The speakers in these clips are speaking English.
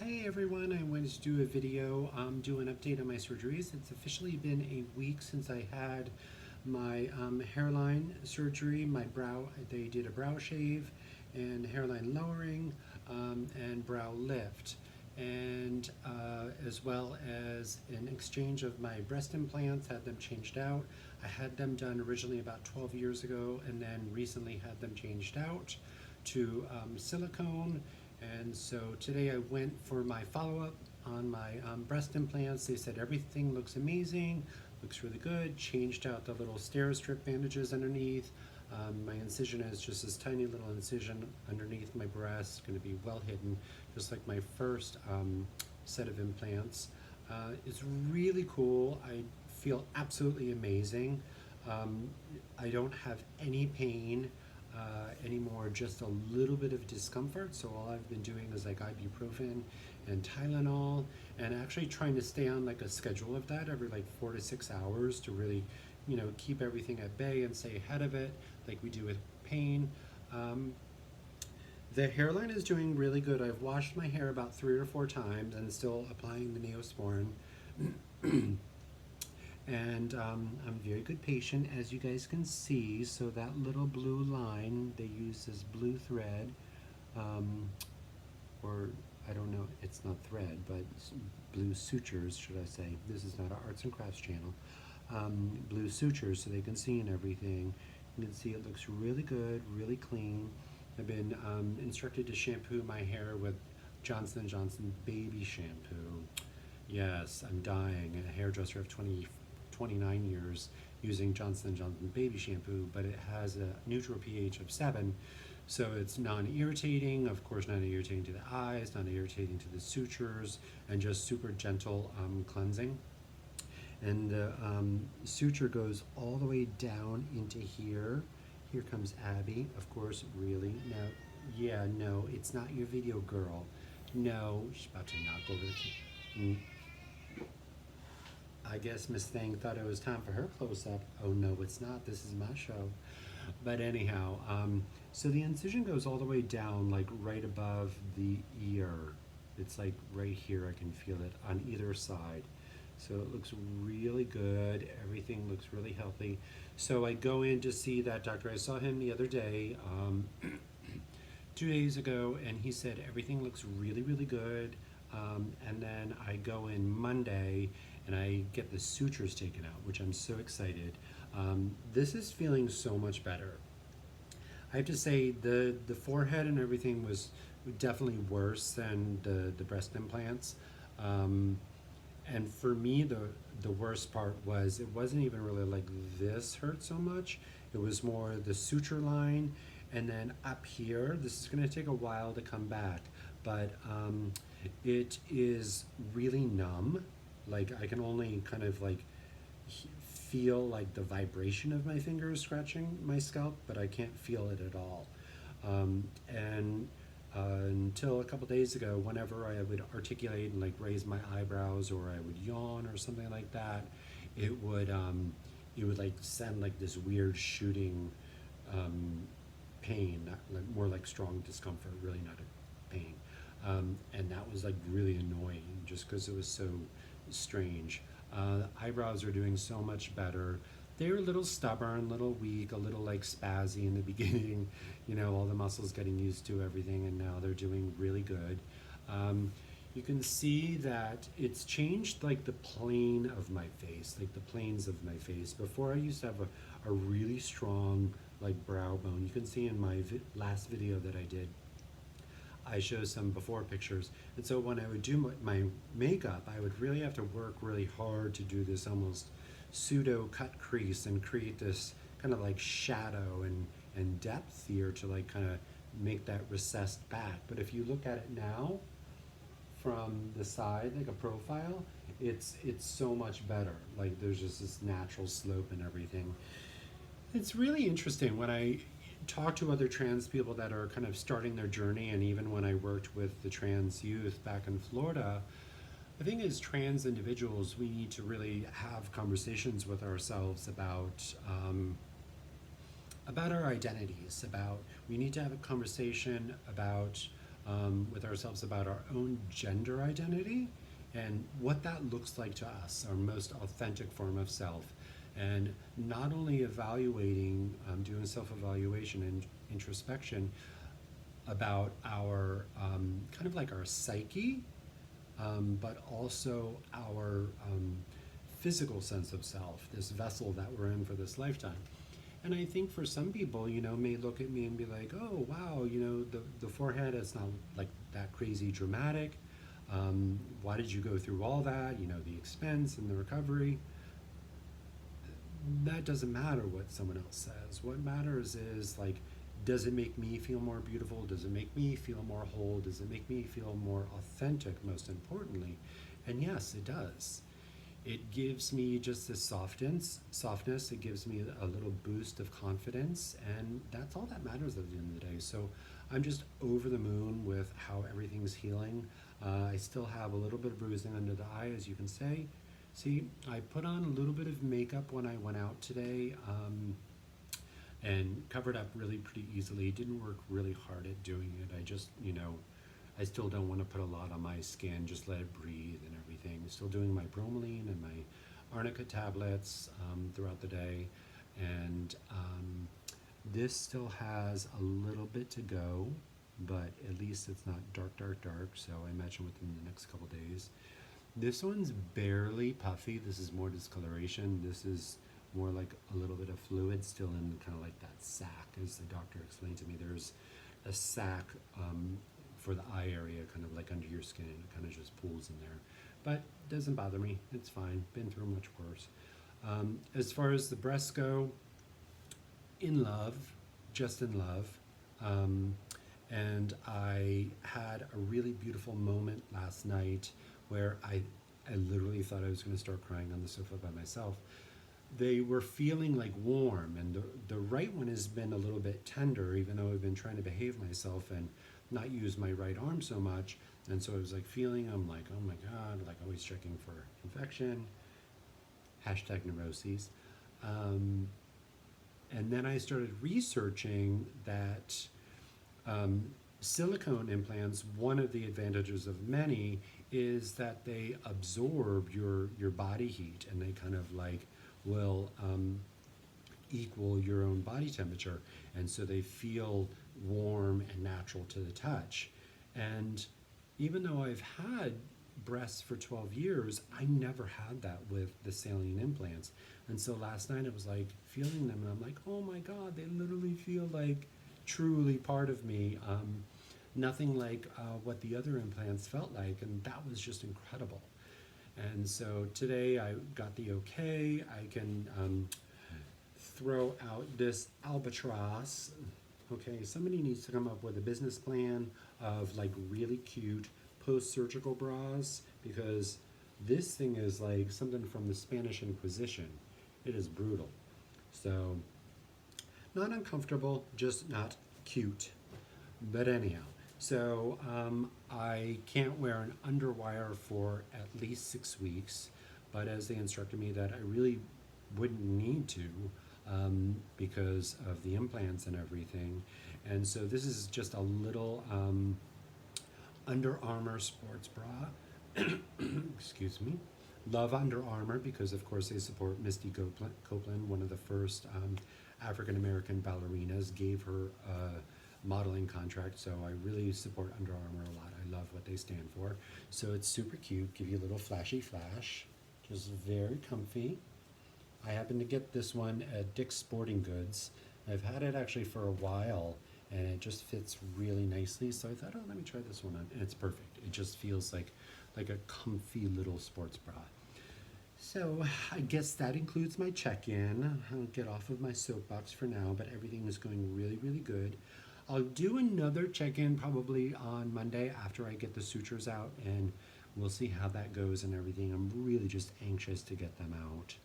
Hi everyone, I wanted to do a video, do an update on my surgeries. It's officially been a week since I had my hairline surgery, my brow, they did a brow shave and hairline lowering and brow lift. And as well as an exchange of my breast implants, had them changed out. I had them done originally about 12 years ago and then recently had them changed out to silicone. And so today I went for my follow-up on my breast implants. They said everything looks amazing, looks really good. Changed out the little stair strip bandages underneath. My incision is just this tiny little incision underneath my breast, going to be well hidden, just like my first set of implants. It's really cool. I feel absolutely amazing. I don't have any pain anymore, just a little bit of discomfort. So all I've been doing is like ibuprofen and Tylenol, and actually trying to stay on like a schedule of that every like 4 to 6 hours to really, keep everything at bay and stay ahead of it, like we do with pain. The hairline is doing really good. I've washed my hair about 3 or 4 times and still applying the Neosporin. And I'm a very good patient, as you guys can see. So that little blue line, they use this blue thread, or I don't know, it's not thread, but blue sutures, should I say. This is not an arts and crafts channel. Blue sutures, so they can see and everything. You can see it looks really good, really clean. I've been instructed to shampoo my hair with Johnson & Johnson baby shampoo. Yes, I'm dying. A hairdresser of 29 years using Johnson & Johnson baby shampoo, but it has a neutral pH of 7, so it's non-irritating, of course not irritating to the eyes, not irritating to the sutures, and just super gentle cleansing. And the suture goes all the way down into here. Here comes Abby, of course, really. No, yeah, no, it's not your video, girl. No, she's about to knock over the I guess Miss Thing thought it was time for her close-up. Oh no, it's not. This is my show. But anyhow, so the incision goes all the way down, like right above the ear. It's like right here. I can feel it on either side. So it looks really good. Everything looks really healthy. So I go in to see that doctor. I saw him the other day, 2 days ago, and he said everything looks really, really good. And then I go in Monday and I get the sutures taken out, which I'm so excited. This is feeling so much better. I have to say the forehead and everything was definitely worse than the breast implants. And for me, the worst part was it wasn't even really like this hurt so much. It was more the suture line, and then up here, this is gonna take a while to come back, but it is really numb. Like I can only kind of like feel like the vibration of my fingers scratching my scalp, but I can't feel it at all. And until a couple days ago, whenever I would articulate and like raise my eyebrows, or I would yawn or something like that, it would like send like this weird shooting pain, like more like strong discomfort, really not a pain. And that was like really annoying just because it was so strange. Eyebrows are doing so much better. They're a little stubborn, a little weak, a little like spazzy in the beginning, all the muscles getting used to everything, and now they're doing really good. You can see that it's changed like the plane of my face, like the planes of my face. Before I used to have a really strong like brow bone. You can see in my last video that I did, I show some before pictures. And so when I would do my makeup, I would really have to work really hard to do this almost pseudo cut crease and create this kind of like shadow and depth here to like kind of make that recessed back. But if you look at it now from the side, like a profile, it's so much better. Like there's just this natural slope and everything. It's really interesting when I talk to other trans people that are kind of starting their journey, and even when I worked with the trans youth back in Florida, I think as trans individuals, we need to really have conversations with ourselves about our identities. We need to have a conversation about with ourselves about our own gender identity and what that looks like to us, our most authentic form of self. And not only evaluating, doing self evaluation and introspection about our kind of like our psyche, but also our physical sense of self, this vessel that we're in for this lifetime. And I think for some people, may look at me and be like, oh, wow, the forehead is not like that crazy dramatic. Why did you go through all that? The expense and the recovery. That doesn't matter what someone else says. What matters is like, does it make me feel more beautiful? Does it make me feel more whole? Does it make me feel more authentic, most importantly? And yes, it does. It gives me just this softness. It gives me a little boost of confidence, and that's all that matters at the end of the day. So I'm just over the moon with how everything's healing. I still have a little bit of bruising under the eye, as you can see. I put on a little bit of makeup when I went out today, and covered up really pretty easily. Didn't work really hard at doing it. I just, I still don't want to put a lot on my skin, just let it breathe and everything. Still doing my bromelain and my arnica tablets throughout the day. And this still has a little bit to go, but at least it's not dark, dark, dark. So I imagine within the next couple days. This one's barely puffy. This is more discoloration. This is more like a little bit of fluid still in kind of like that sac, as the doctor explained to me. There's a sac for the eye area, kind of like under your skin. It kind of just pools in there. But it doesn't bother me. It's fine. Been through much worse. As far as the breasts go, in love, just in love. And I had a really beautiful moment last night where I literally thought I was going to start crying on the sofa by myself. They were feeling like warm, and the right one has been a little bit tender, even though I've been trying to behave myself and not use my right arm so much. And so I was like feeling, I'm like, oh my God, like always checking for infection, hashtag neuroses. And then I started researching that silicone implants, one of the advantages of many is that they absorb your body heat, and they kind of like will equal your own body temperature, and so they feel warm and natural to the touch. And even though I've had breasts for 12 years, I never had that with the saline implants. And so last night I was like feeling them, and I'm like, oh my God, they literally feel like truly part of me. Nothing like what the other implants felt like, and that was just incredible. And so today I got the okay. I can throw out this albatross. Okay, somebody needs to come up with a business plan of like really cute post-surgical bras, because this thing is like something from the Spanish Inquisition. It is brutal. So not uncomfortable, just not cute. But anyhow, so I can't wear an underwire for at least 6 weeks, but as they instructed me that I really wouldn't need to because of the implants and everything. And so this is just a little Under Armour sports bra. Excuse me. Love Under Armour because, of course, they support Misty Copeland, one of the first African-American ballerinas, gave her a modeling contract, so I really support Under Armour a lot. I love what they stand for. So it's super cute, give you a little flashy flash, just very comfy. I happen to get this one at Dick's Sporting Goods. I've had it actually for a while, and it just fits really nicely, so I thought, oh, let me try this one on, and it's perfect. It just feels like a comfy little sports bra. So I guess that includes my check-in. I'll get off of my soapbox for now, but everything is going really, really good. I'll do another check-in probably on Monday after I get the sutures out, and we'll see how that goes and everything. I'm really just anxious to get them out.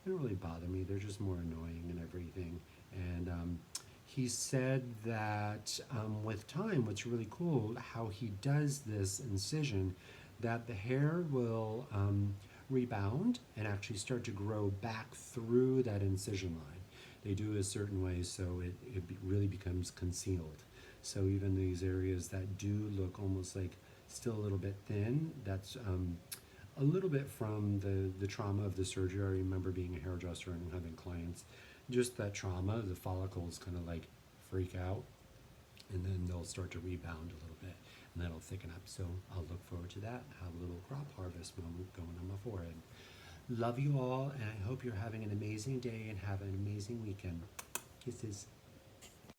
They don't really bother me. They're just more annoying and everything. And he said that with time, what's really cool, how he does this incision, that the hair will rebound and actually start to grow back through that incision line. They do it a certain way so it really becomes concealed. So even these areas that do look almost like still a little bit thin, that's a little bit from the trauma of the surgery. I remember being a hairdresser and having clients, just that trauma, the follicles kind of like freak out, and then they'll start to rebound a little bit, and that'll thicken up. So I'll look forward to that. Have a little crop harvest moment going on my forehead. Love you all, and I hope you're having an amazing day and have an amazing weekend. Kisses.